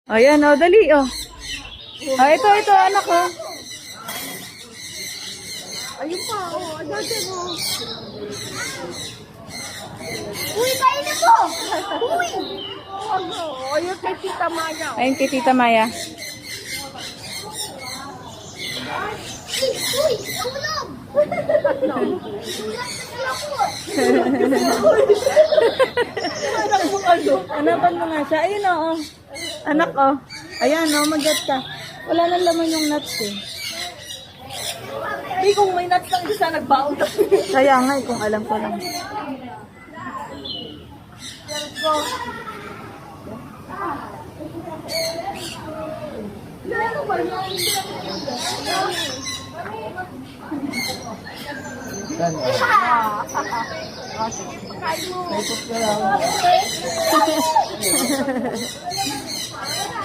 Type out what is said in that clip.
Ayan, oh, dali, oh. Ah, ito, anak, oh. Ayun pa, oh. Dati mo. Uy, kainin mo! Uy! Ayun kay Tita Maya. Ayun kay Tita Maya. Uy! Ulog! Hanapan mo nga siya. Ayun, oh. Anak, oh. Ayan, oh, mag-get ka. Wala nang laman yung nuts, eh. Hindi, kung may nuts lang isa, nagbaon na. Kaya nga, eh, kung alam ko lang.